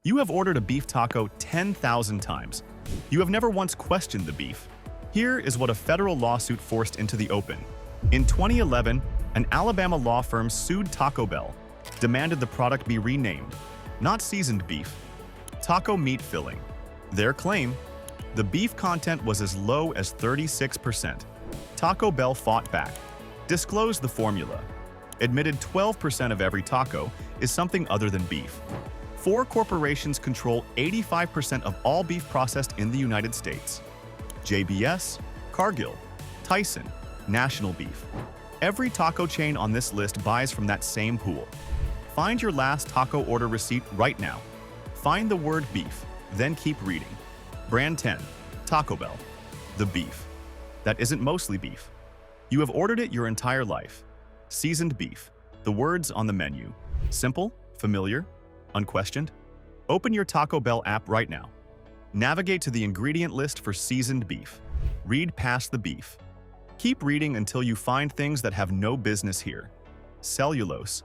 You have ordered a beef taco 10,000 times. You have never once questioned the beef. Here is what a federal lawsuit forced into the open. In 2011, an Alabama law firm sued Taco Bell, demanded the product be renamed, not seasoned beef, taco meat filling. Their claim: the beef content was as low as 36%. Taco Bell fought back, disclosed the formula, admitted 12% of every taco is something other than beef. 4 corporations control 85% of all beef processed in the United States: JBS, Cargill, Tyson, National Beef. Every taco chain on this list buys from that same pool. Find your last taco order receipt right now. Find the word beef, then keep reading. Brand 10, Taco Bell. The beef. That isn't mostly beef. You have ordered it your entire life. Seasoned beef. The words on the menu. Simple, familiar, unquestioned. Open your Taco Bell app right now. Navigate to the ingredient list for seasoned beef. Read past the beef. Keep reading until you find things that have no business here. Cellulose,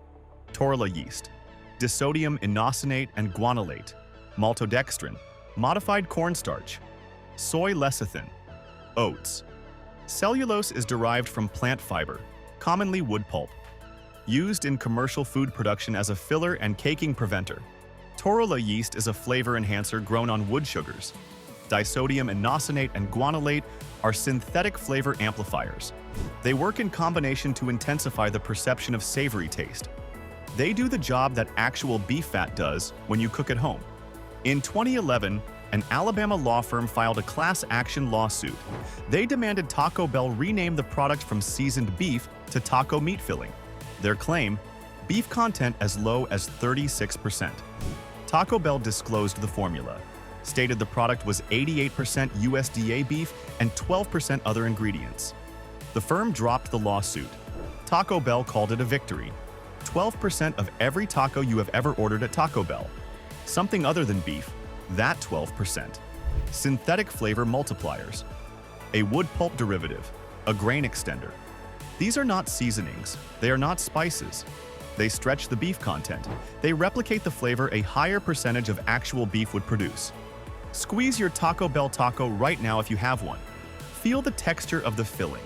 tortilla yeast, disodium inosinate and guanylate, maltodextrin, modified cornstarch, soy lecithin, oats. Cellulose is derived from plant fiber, commonly wood pulp, used in commercial food production as a filler and caking preventer. Tortilla yeast is a flavor enhancer grown on wood sugars. Disodium inosinate and guanylate are synthetic flavor amplifiers. They work in combination to intensify the perception of savory taste. They do the job that actual beef fat does when you cook at home. In 2011, an Alabama law firm filed a class action lawsuit. They demanded Taco Bell rename the product from seasoned beef to taco meat filling. Their claim: beef content as low as 36%. Taco Bell disclosed the formula, stated the product was 88% USDA beef and 12% other ingredients. The firm dropped the lawsuit. Taco Bell called it a victory. 12% of every taco you have ever ordered at Taco Bell. Something other than beef, that 12%. Synthetic flavor multipliers. A wood pulp derivative. A grain extender. These are not seasonings. They are not spices. They stretch the beef content. They replicate the flavor a higher percentage of actual beef would produce. Squeeze your Taco Bell taco right now if you have one. Feel the texture of the filling.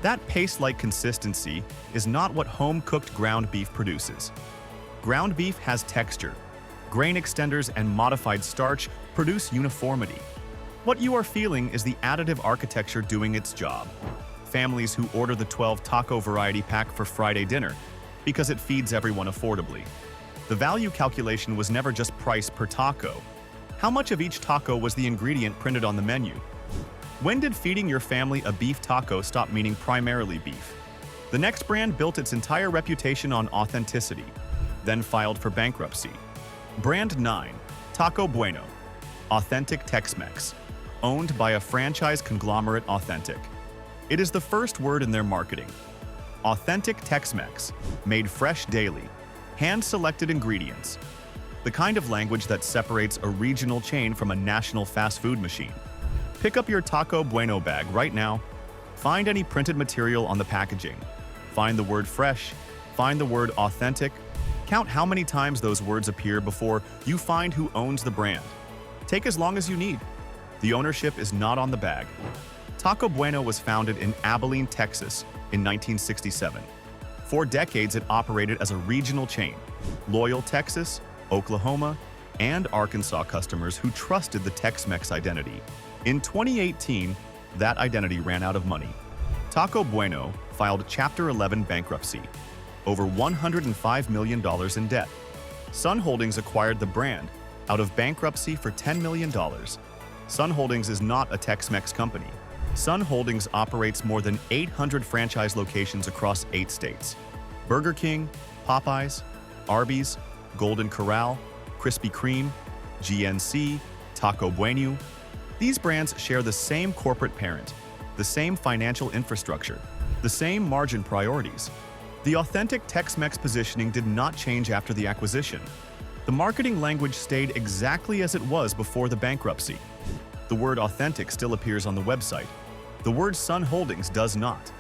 That paste-like consistency is not what home-cooked ground beef produces. Ground beef has texture. Grain extenders and modified starch produce uniformity. What you are feeling is the additive architecture doing its job. Families who order the 12 taco variety pack for Friday dinner because it feeds everyone affordably. The value calculation was never just price per taco. How much of each taco was the ingredient printed on the menu? When did feeding your family a beef taco stop meaning primarily beef? The next brand built its entire reputation on authenticity, then filed for bankruptcy. Brand 9, Taco Bueno. Authentic Tex-Mex. Owned by a franchise conglomerate Authentic. It is the first word in their marketing. Authentic Tex-Mex. Made fresh daily. Hand-selected ingredients. The kind of language that separates a regional chain from a national fast food machine. Pick up your Taco Bueno bag right now. Find any printed material on the packaging. Find the word fresh. Find the word authentic. Count how many times those words appear before you find who owns the brand. Take as long as you need. The ownership is not on the bag. Taco Bueno was founded in Abilene, Texas in 1967. For decades, it operated as a regional chain. Loyal Texas, Oklahoma, and Arkansas customers who trusted the Tex-Mex identity. In 2018, that identity ran out of money. Taco Bueno filed Chapter 11 bankruptcy, over $105 million in debt. Sun Holdings acquired the brand out of bankruptcy for $10 million. Sun Holdings is not a Tex-Mex company. Sun Holdings operates more than 800 franchise locations across 8 states. Burger King, Popeyes, Arby's, Golden Corral, Krispy Kreme, GNC, Taco Bueno. These brands share the same corporate parent, the same financial infrastructure, the same margin priorities. The authentic Tex-Mex positioning did not change after the acquisition. The marketing language stayed exactly as it was before the bankruptcy. The word authentic still appears on the website. The word Sun Holdings does not.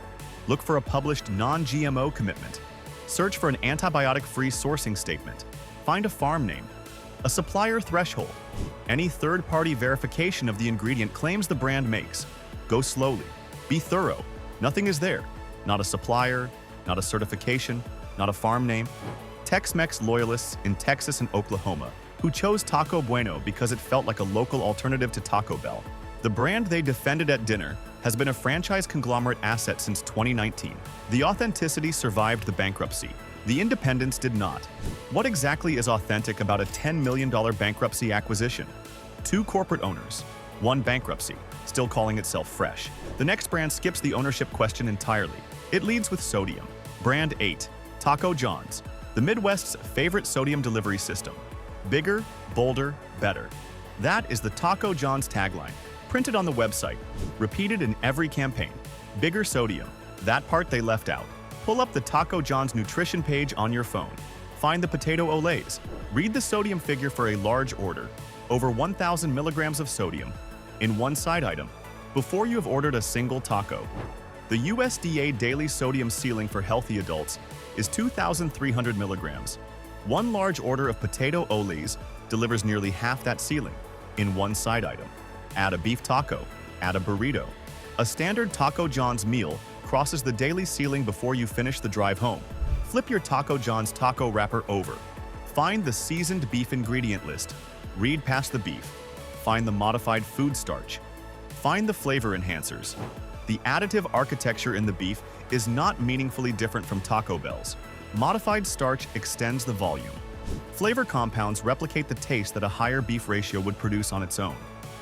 Look for a published non-GMO commitment. Search for an antibiotic-free sourcing statement. Find a farm name. A supplier threshold. Any third-party verification of the ingredient claims the brand makes. Go slowly. Be thorough. Nothing is there. Not a supplier, not a certification, not a farm name. Tex-Mex loyalists in Texas and Oklahoma who chose Taco Bueno because it felt like a local alternative to Taco Bell. The brand they defended at dinner has been a franchise conglomerate asset since 2019. The authenticity survived the bankruptcy. The independence did not. What exactly is authentic about a $10 million bankruptcy acquisition? 2 corporate owners, 1 bankruptcy, still calling itself fresh. The next brand skips the ownership question entirely. It leads with sodium. Brand 8, Taco John's, the Midwest's favorite sodium delivery system. Bigger, bolder, better. That is the Taco John's tagline, printed on the website, repeated in every campaign. Bigger sodium, that part they left out. Pull up the Taco John's nutrition page on your phone. Find the potato olays. Read the sodium figure for a large order. Over 1,000 milligrams of sodium in one side item before you have ordered a single taco. The USDA daily sodium ceiling for healthy adults is 2,300 milligrams. One large order of potato olays delivers nearly half that ceiling in one side item. Add a beef taco, add a burrito. A standard Taco John's meal crosses the daily ceiling before you finish the drive home. Flip your Taco John's taco wrapper over. Find the seasoned beef ingredient list. Read past the beef. Find the modified food starch. Find the flavor enhancers. The additive architecture in the beef is not meaningfully different from Taco Bell's. Modified starch extends the volume. Flavor compounds replicate the taste that a higher beef ratio would produce on its own.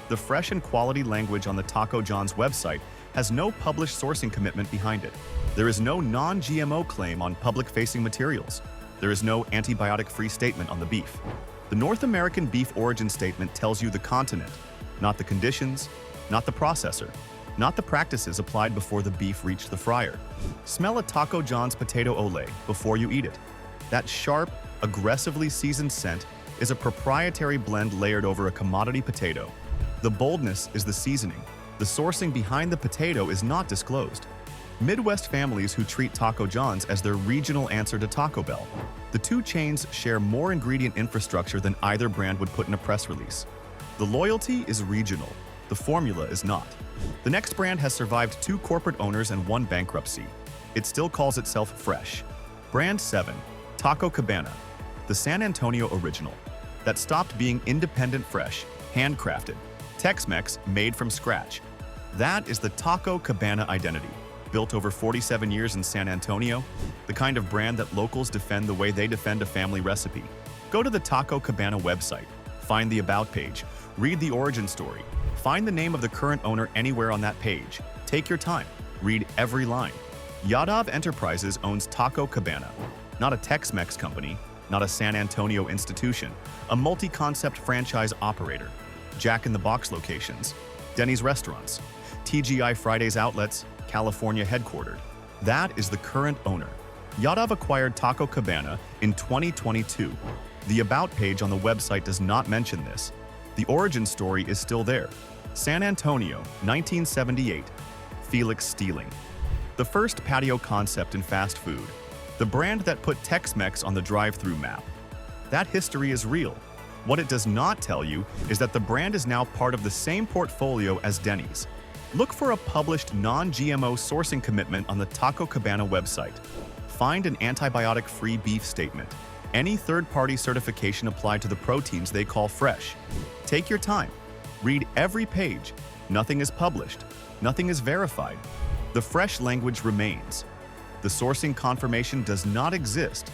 The fresh and quality language on the Taco John's website has no published sourcing commitment behind it. There is no non-GMO claim on public-facing materials. There is no antibiotic-free statement on the beef. The North American beef origin statement tells you the continent, not the conditions, not the processor, not the practices applied before the beef reached the fryer. Smell a Taco John's potato olay before you eat it. That sharp, aggressively seasoned scent is a proprietary blend layered over a commodity potato. The boldness is the seasoning. The sourcing behind the potato is not disclosed. Midwest families who treat Taco John's as their regional answer to Taco Bell. The 2 chains share more ingredient infrastructure than either brand would put in a press release. The loyalty is regional. The formula is not. The next brand has survived 2 corporate owners and 1 bankruptcy. It still calls itself fresh. Brand 7, Taco Cabana, the San Antonio original, that stopped being independent fresh, handcrafted, Tex-Mex made from scratch. That is the Taco Cabana identity. Built over 47 years in San Antonio, the kind of brand that locals defend the way they defend a family recipe. Go to the Taco Cabana website, find the About page, read the origin story, find the name of the current owner anywhere on that page. Take your time, read every line. Yadav Enterprises owns Taco Cabana, not a Tex-Mex company, not a San Antonio institution, a multi-concept franchise operator. Jack in the Box locations, Denny's restaurants, TGI Fridays outlets, California headquartered. That is the current owner. Yadav acquired Taco Cabana in 2022. The About page on the website does not mention this. The origin story is still there. San Antonio, 1978. Felix Stealing. The first patio concept in fast food. The brand that put Tex-Mex on the drive-thru map. That history is real. What it does not tell you is that the brand is now part of the same portfolio as Denny's. Look for a published non-GMO sourcing commitment on the Taco Cabana website. Find an antibiotic-free beef statement. Any third-party certification applied to the proteins they call fresh. Take your time. Read every page. Nothing is published. Nothing is verified. The fresh language remains. The sourcing confirmation does not exist.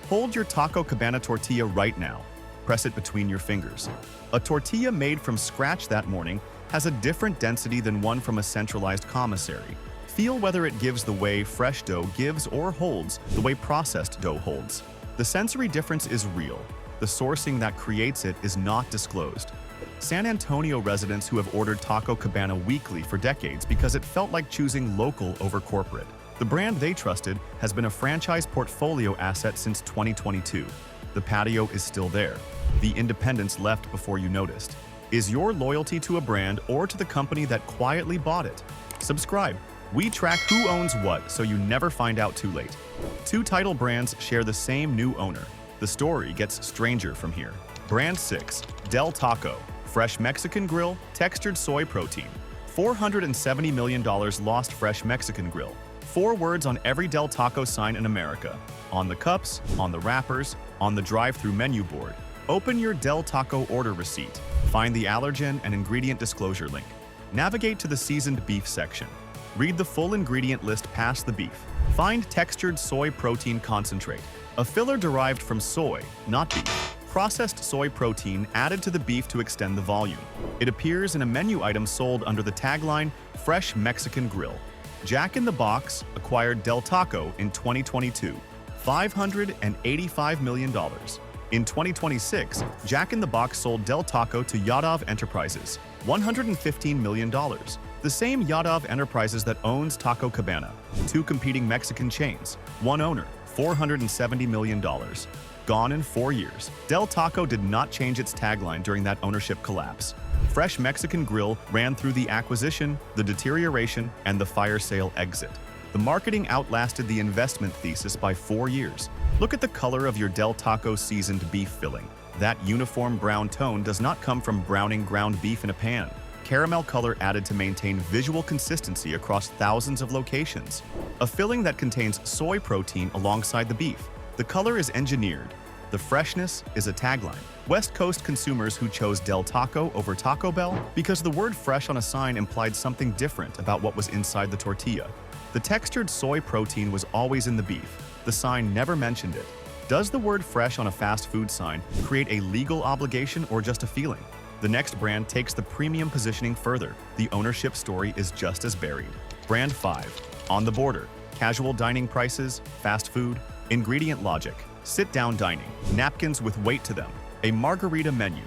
Hold your Taco Cabana tortilla right now. Press it between your fingers. A tortilla made from scratch that morning has a different density than one from a centralized commissary. Feel whether it gives the way fresh dough gives or holds the way processed dough holds. The sensory difference is real. The sourcing that creates it is not disclosed. San Antonio residents who have ordered Taco Cabana weekly for decades because it felt like choosing local over corporate. The brand they trusted has been a franchise portfolio asset since 2022. The patio is still there. The independence left before you noticed. Is your loyalty to a brand or to the company that quietly bought it? Subscribe. We track who owns what so you never find out too late. 2 title brands share the same new owner. The story gets stranger from here. Brand 6, Del Taco, fresh Mexican grill, textured soy protein. $470 million lost fresh Mexican grill. 4 words on every Del Taco sign in America. On the cups, on the wrappers, on the drive-thru menu board. Open your Del Taco order receipt. Find the allergen and ingredient disclosure link. Navigate to the seasoned beef section. Read the full ingredient list past the beef. Find textured soy protein concentrate, a filler derived from soy, not beef. Processed soy protein added to the beef to extend the volume. It appears in a menu item sold under the tagline, Fresh Mexican Grill. Jack in the Box acquired Del Taco in 2022, $585 million. In 2026, Jack in the Box sold Del Taco to Yadav Enterprises, $115 million. The same Yadav Enterprises that owns Taco Cabana, 2 competing Mexican chains, one owner, $470 million. Gone in 4 years. Del Taco did not change its tagline during that ownership collapse. Fresh Mexican Grill ran through the acquisition, the deterioration, and the fire sale exit. The marketing outlasted the investment thesis by 4 years. Look at the color of your Del Taco seasoned beef filling. That uniform brown tone does not come from browning ground beef in a pan. Caramel color added to maintain visual consistency across thousands of locations. A filling that contains soy protein alongside the beef. The color is engineered. The freshness is a tagline. West Coast consumers who chose Del Taco over Taco Bell because the word fresh on a sign implied something different about what was inside the tortilla. The textured soy protein was always in the beef. The sign never mentioned it. Does the word fresh on a fast food sign create a legal obligation or just a feeling? The next brand takes the premium positioning further. The ownership story is just as buried. Brand 5, On the Border, casual dining prices, fast food, ingredient logic, sit-down dining, napkins with weight to them, a margarita menu.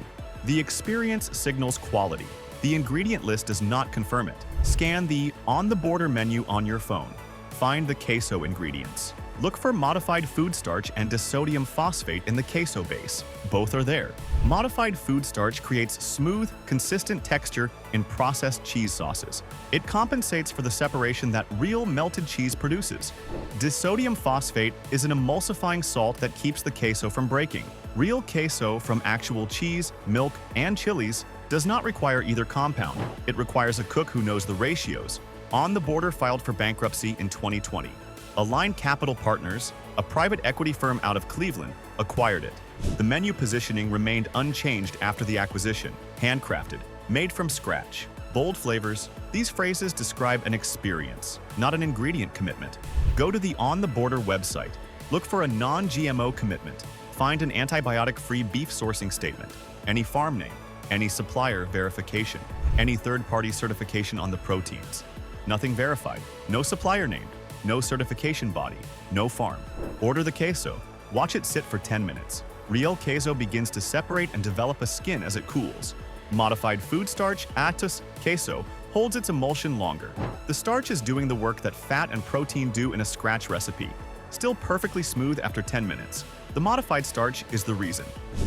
The experience signals quality. The ingredient list does not confirm it. Scan the On the Border menu on your phone. Find the queso ingredients. Look for modified food starch and disodium phosphate in the queso base. Both are there. Modified food starch creates smooth, consistent texture in processed cheese sauces. It compensates for the separation that real melted cheese produces. Disodium phosphate is an emulsifying salt that keeps the queso from breaking. Real queso from actual cheese, milk, and chilies does not require either compound. It requires a cook who knows the ratios. On the Border filed for bankruptcy in 2020. Align Capital Partners, a private equity firm out of Cleveland, acquired it. The menu positioning remained unchanged after the acquisition. Handcrafted, made from scratch. Bold flavors. These phrases describe an experience, not an ingredient commitment. Go to the On the Border website. Look for a non-GMO commitment. Find an antibiotic-free beef sourcing statement. Any farm name. Any supplier verification. Any third-party certification on the proteins. Nothing verified. No supplier named. No certification body. No farm. Order the queso. Watch it sit for 10 minutes. Real queso begins to separate and develop a skin as it cools. Modified food starch, Atus queso, holds its emulsion longer. The starch is doing the work that fat and protein do in a scratch recipe. Still perfectly smooth after 10 minutes. The modified starch is the reason.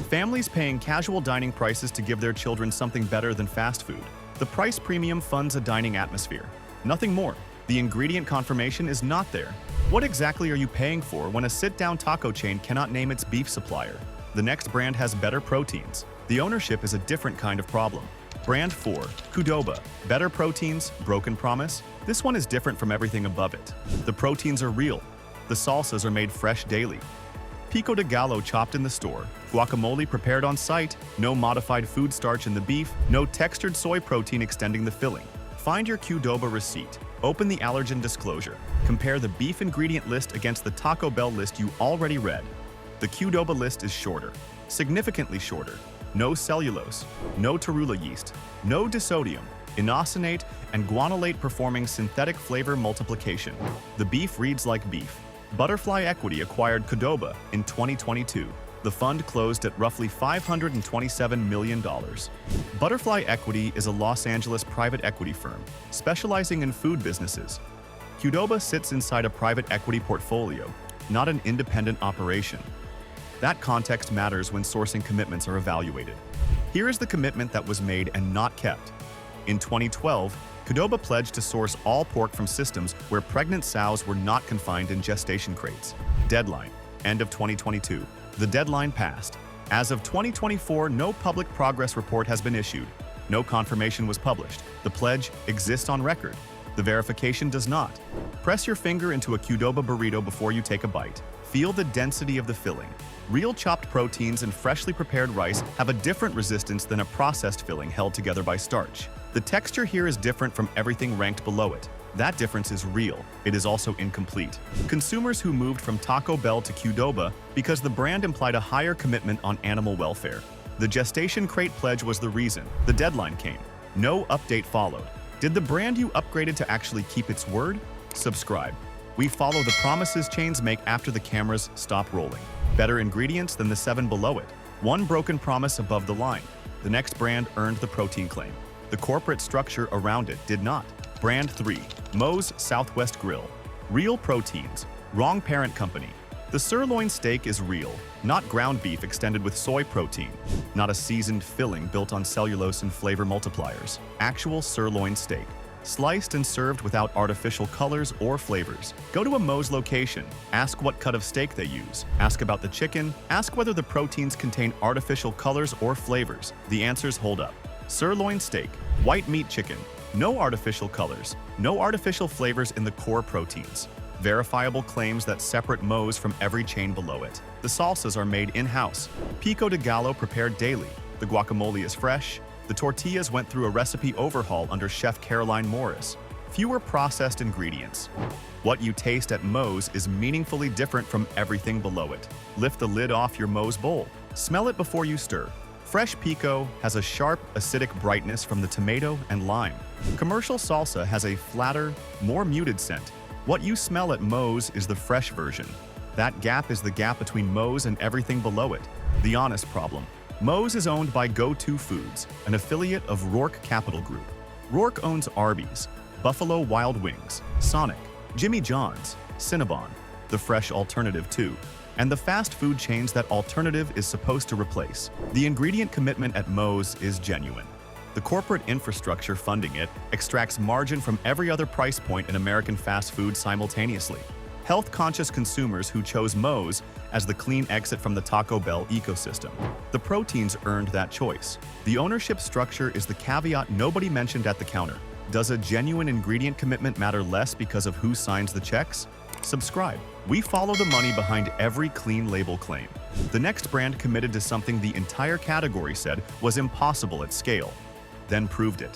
Families paying casual dining prices to give their children something better than fast food. The price premium funds a dining atmosphere. Nothing more. The ingredient confirmation is not there. What exactly are you paying for when a sit-down taco chain cannot name its beef supplier? The next brand has better proteins. The ownership is a different kind of problem. Brand 4, Qdoba. Better proteins, broken promise? This one is different from everything above it. The proteins are real. The salsas are made fresh daily. Pico de gallo chopped in the store. Guacamole prepared on site. No modified food starch in the beef. No textured soy protein extending the filling. Find your Qdoba receipt. Open the allergen disclosure. Compare the beef ingredient list against the Taco Bell list you already read. The Qdoba list is shorter, significantly shorter. No cellulose, no torula yeast, no disodium, inosinate, and guanylate performing synthetic flavor multiplication. The beef reads like beef. Butterfly Equity acquired Qdoba in 2022. The fund closed at roughly $527 million. Butterfly Equity is a Los Angeles private equity firm specializing in food businesses. Qdoba sits inside a private equity portfolio, not an independent operation. That context matters when sourcing commitments are evaluated. Here is the commitment that was made and not kept. In 2012, Qdoba pledged to source all pork from systems where pregnant sows were not confined in gestation crates. Deadline, end of 2022. The deadline passed. As of 2024, no public progress report has been issued. No confirmation was published. The pledge exists on record. The verification does not. Press your finger into a Qdoba burrito before you take a bite. Feel the density of the filling. Real chopped proteins and freshly prepared rice have a different resistance than a processed filling held together by starch. The texture here is different from everything ranked below it. That difference is real. It is also incomplete. Consumers who moved from Taco Bell to Qdoba because the brand implied a higher commitment on animal welfare. The gestation crate pledge was the reason. The deadline came. No update followed. Did the brand you upgraded to actually keep its word? Subscribe. We follow the promises chains make after the cameras stop rolling. Better ingredients than the 7 below it. One broken promise above the line. The next brand earned the protein claim. The corporate structure around it did not. Brand 3, Moe's Southwest Grill. Real proteins, wrong parent company. The sirloin steak is real, not ground beef extended with soy protein. Not a seasoned filling built on cellulose and flavor multipliers. Actual sirloin steak. Sliced and served without artificial colors or flavors. Go to a Moe's location. Ask what cut of steak they use. Ask about the chicken. Ask whether the proteins contain artificial colors or flavors. The answers hold up. Sirloin steak, white meat chicken. No artificial colors, no artificial flavors in the core proteins. Verifiable claims that separate Moe's from every chain below it. The salsas are made in-house. Pico de gallo prepared daily. The guacamole is fresh. The tortillas went through a recipe overhaul under Chef Caroline Morris. Fewer processed ingredients. What you taste at Moe's is meaningfully different from everything below it. Lift the lid off your Moe's bowl. Smell it before you stir. Fresh pico has a sharp, acidic brightness from the tomato and lime. Commercial salsa has a flatter, more muted scent. What you smell at Moe's is the fresh version. That gap is the gap between Moe's and everything below it. The honest problem. Moe's is owned by Go-To Foods, an affiliate of Rourke Capital Group. Rourke owns Arby's, Buffalo Wild Wings, Sonic, Jimmy John's, Cinnabon, the fresh alternative too, and the fast food chains that alternative is supposed to replace. The ingredient commitment at Moe's is genuine. The corporate infrastructure funding it extracts margin from every other price point in American fast food simultaneously. Health-conscious consumers who chose Moe's as the clean exit from the Taco Bell ecosystem. The proteins earned that choice. The ownership structure is the caveat nobody mentioned at the counter. Does a genuine ingredient commitment matter less because of who signs the checks? Subscribe. We follow the money behind every clean label claim. The next brand committed to something the entire category said was impossible at scale, then proved it.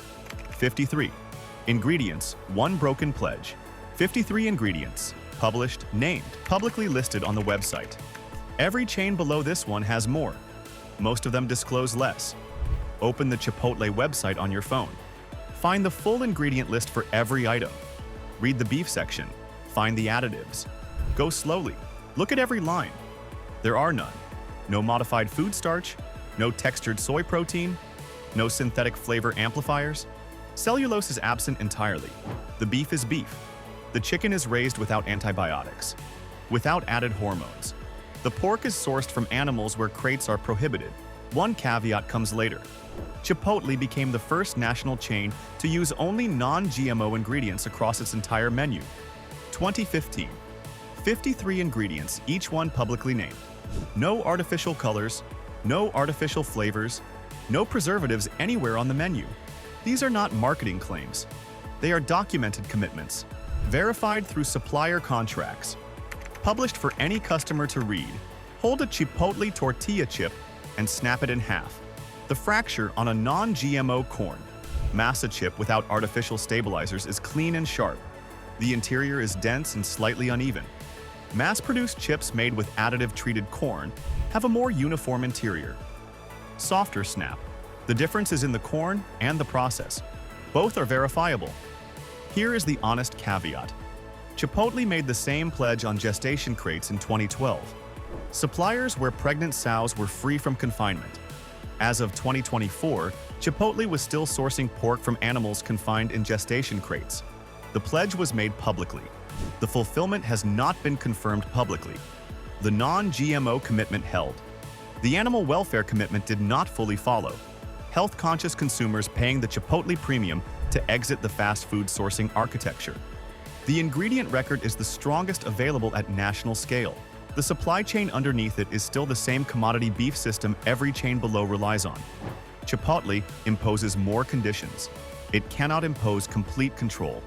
53. Ingredients, one broken pledge. 53 ingredients, published, named, publicly listed on the website. Every chain below this one has more. Most of them disclose less. Open the Chipotle website on your phone. Find the full ingredient list for every item. Read the beef section. Find the additives. Go slowly. Look at every line. There are none. No modified food starch, no textured soy protein, no synthetic flavor amplifiers. Cellulose is absent entirely. The beef is beef. The chicken is raised without antibiotics, without added hormones. The pork is sourced from animals where crates are prohibited. One caveat comes later. Chipotle became the first national chain to use only non-GMO ingredients across its entire menu. 2015. 53 ingredients, each one publicly named. No artificial colors, no artificial flavors, no preservatives anywhere on the menu. These are not marketing claims. They are documented commitments, verified through supplier contracts, published for any customer to read. Hold a Chipotle tortilla chip and snap it in half. The fracture on a non-GMO corn. Masa chip without artificial stabilizers is clean and sharp. The interior is dense and slightly uneven. Mass-produced chips made with additive-treated corn have a more uniform interior. Softer snap. The difference is in the corn and the process. Both are verifiable. Here is the honest caveat. Chipotle made the same pledge on gestation crates in 2012. Suppliers where pregnant sows were free from confinement. As of 2024, Chipotle was still sourcing pork from animals confined in gestation crates. The pledge was made publicly. The fulfillment has not been confirmed publicly. The non-GMO commitment held. The animal welfare commitment did not fully follow. Health-conscious consumers paying the Chipotle premium to exit the fast food sourcing architecture. The ingredient record is the strongest available at national scale. The supply chain underneath it is still the same commodity beef system every chain below relies on. Chipotle imposes more conditions. It cannot impose complete control.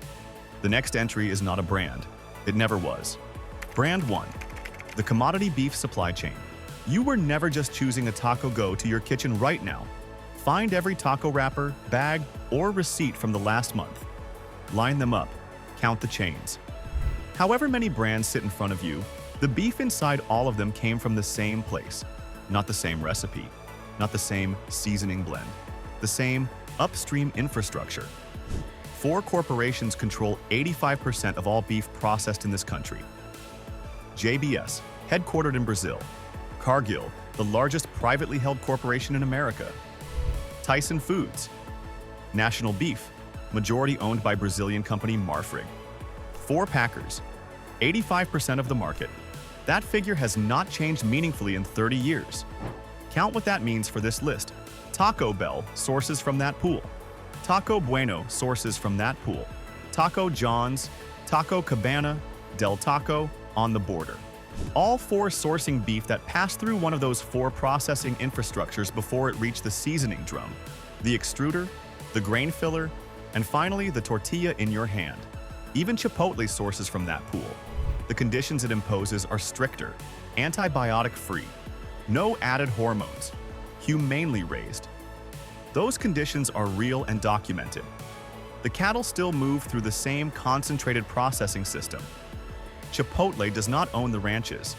The next entry is not a brand. It never was. Brand 1. The commodity beef supply chain. You were never just choosing a taco go to your kitchen right now. Find every taco wrapper, bag, or receipt from the last month. Line them up. Count the chains. However many brands sit in front of you, the beef inside all of them came from the same place. Not the same recipe. Not the same seasoning blend. The same upstream infrastructure. 4 corporations control 85% of all beef processed in this country. JBS, headquartered in Brazil. Cargill, the largest privately held corporation in America. Tyson Foods. National Beef, majority owned by Brazilian company Marfrig. 4 packers, 85% of the market. That figure has not changed meaningfully in 30 years. Count what that means for this list. Taco Bell sources from that pool. Taco Bueno sources from that pool. Taco John's, Taco Cabana, Del Taco, on the border. All 4 sourcing beef that passed through one of those 4 processing infrastructures before it reached the seasoning drum, the extruder, the grain filler, and finally the tortilla in your hand. Even Chipotle sources from that pool. The conditions it imposes are stricter, antibiotic-free, no added hormones, humanely raised. Those conditions are real and documented. The cattle still move through the same concentrated processing system. Chipotle does not own the ranches.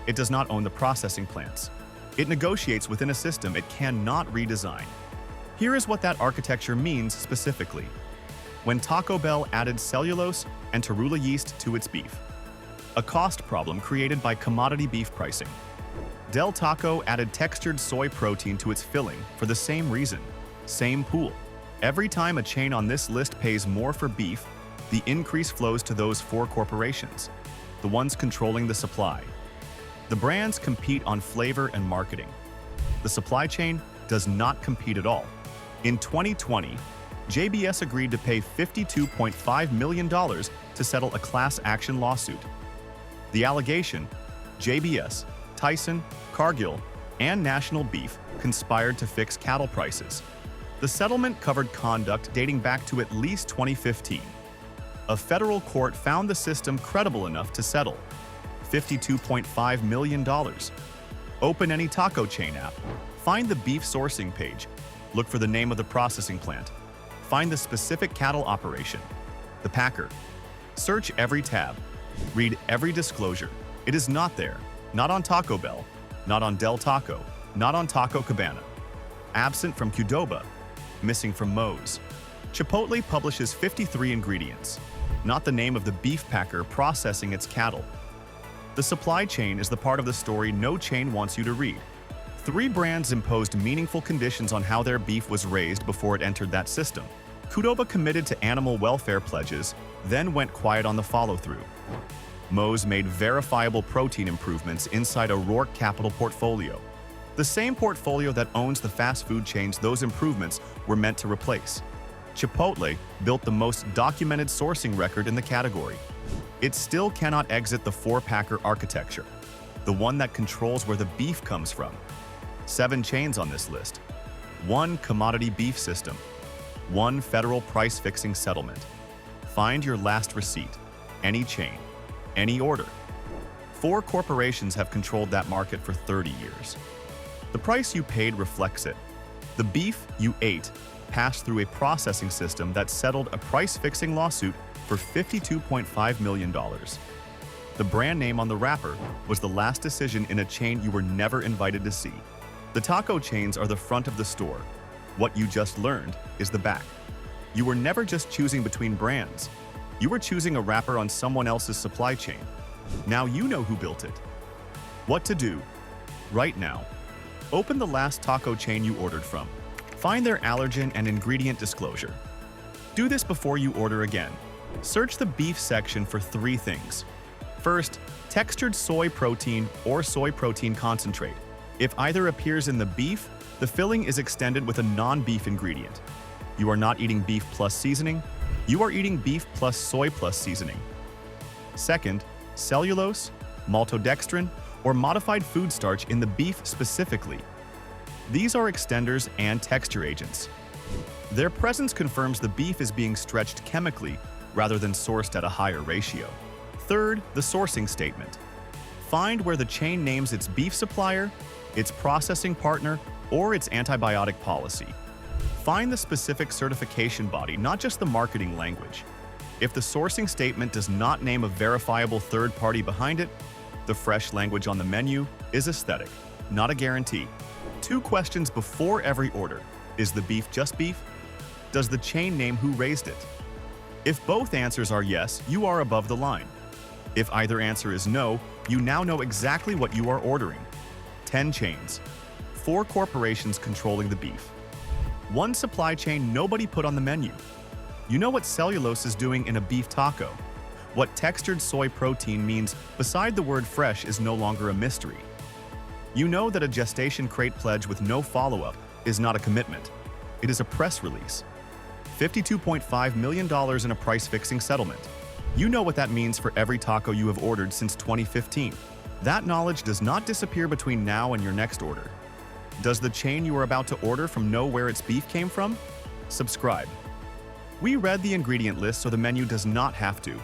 It does not own the processing plants. It negotiates within a system it cannot redesign. Here is what that architecture means specifically. When Taco Bell added cellulose and tortilla yeast to its beef, a cost problem created by commodity beef pricing. Del Taco added textured soy protein to its filling for the same reason, same pool. Every time a chain on this list pays more for beef, the increase flows to those 4 corporations, the ones controlling the supply. The brands compete on flavor and marketing. The supply chain does not compete at all. In 2020, JBS agreed to pay $52.5 million to settle a class action lawsuit. The allegation: JBS, Tyson, Cargill, and National Beef conspired to fix cattle prices. The settlement covered conduct dating back to at least 2015. A federal court found the system credible enough to settle. $52.5 million. Open any taco chain app. Find the beef sourcing page. Look for the name of the processing plant. Find the specific cattle operation. The packer. Search every tab. Read every disclosure. It is not there. Not on Taco Bell. Not on Del Taco. Not on Taco Cabana. Absent from Qdoba. Missing from Moe's. Chipotle publishes 53 ingredients. Not the name of the beef packer processing its cattle. The supply chain is the part of the story no chain wants you to read. 3 brands imposed meaningful conditions on how their beef was raised before it entered that system. Qdoba committed to animal welfare pledges, then went quiet on the follow-through. Moe's made verifiable protein improvements inside a Rourke Capital portfolio. The same portfolio that owns the fast food chains those improvements were meant to replace. Chipotle built the most documented sourcing record in the category. It still cannot exit the 4-packer architecture, the one that controls where the beef comes from. 7 chains on this list. 1 commodity beef system. 1 federal price-fixing settlement. Find your last receipt. Any chain. Any order. 4 corporations have controlled that market for 30 years. The price you paid reflects it. The beef you ate passed through a processing system that settled a price-fixing lawsuit for $52.5 million. The brand name on the wrapper was the last decision in a chain you were never invited to see. The taco chains are the front of the store. What you just learned is the back. You were never just choosing between brands. You were choosing a wrapper on someone else's supply chain. Now you know who built it. What to do? Right now. Open the last taco chain you ordered from. Find their allergen and ingredient disclosure. Do this before you order again. Search the beef section for 3 things. First, textured soy protein or soy protein concentrate. If either appears in the beef, the filling is extended with a non-beef ingredient. You are not eating beef plus seasoning. You are eating beef plus soy plus seasoning. Second, cellulose, maltodextrin, or modified food starch in the beef specifically. These are extenders and texture agents. Their presence confirms the beef is being stretched chemically rather than sourced at a higher ratio. Third, the sourcing statement. Find where the chain names its beef supplier, its processing partner, or its antibiotic policy. Find the specific certification body, not just the marketing language. If the sourcing statement does not name a verifiable third party behind it, the fresh language on the menu is aesthetic, not a guarantee. 2 questions before every order. Is the beef just beef? Does the chain name who raised it? If both answers are yes, you are above the line. If either answer is no, you now know exactly what you are ordering. 10 chains. 4 corporations controlling the beef. 1 supply chain nobody put on the menu. You know what cellulose is doing in a beef taco. What textured soy protein means beside the word fresh is no longer a mystery. You know that a gestation crate pledge with no follow-up is not a commitment. It is a press release. $52.5 million in a price-fixing settlement. You know what that means for every taco you have ordered since 2015. That knowledge does not disappear between now and your next order. Does the chain you are about to order from know where its beef came from? Subscribe. We read the ingredient list so the menu does not have to.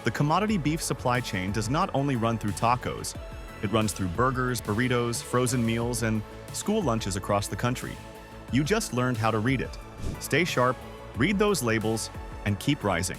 The commodity beef supply chain does not only run through tacos. It runs through burgers, burritos, frozen meals, and school lunches across the country. You just learned how to read it. Stay sharp, read those labels, and keep rising.